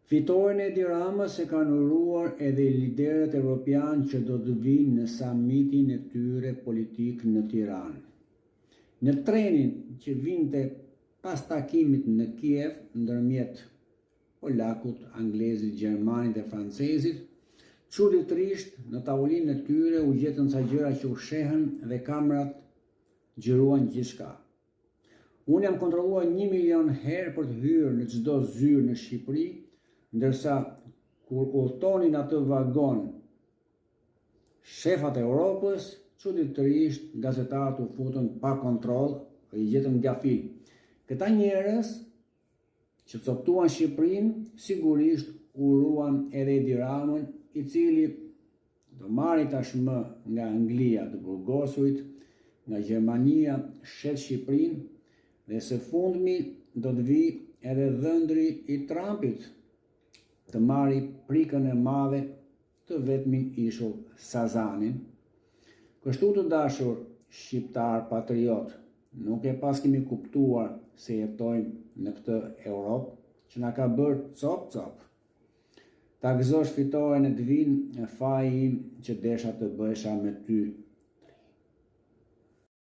Fitoren e Edi Ramës e kanë uruar edhe liderët evropian që do të vinë në samitin e tyre politik në Tiranë. Në trenin që vinte pas takimit në Kiev ndërmjet polakut, anglezit, gjermanit e francezit, çuditërisht në tavolinën e tyre u gjetën ca gjëra që u shehen dhe kamerat xhiruan gjithçka. Unë jam kontrolluar 1 milion herë për të hyrë në çdo zyrë në Shqipëri, ndërsa kur udhtonin atë vagon shefat e Europës, çuditërisht gazetarët u futën pa kontroll dhe i gjetën gjafil. Këta njerëz që coptuan Shqipërinë sigurisht uruan edhe Edi Ramën, i cili do marri tashmë nga Anglia të burgosurit, nga Gjermania shet Shqipërinë dhe së fundmi do të vi edhe dhëndri i Trumpit të marri prikën e madhe të vetmin ishull Sazanin. Kështu të dashur shqiptar patriot, nuk e pas kemi kuptuar se jetojmë në këtë Europë që na ka bërë cop-cop. Ta gëzosh fitoren e të vinë, faji im që desha të bëhesha me ty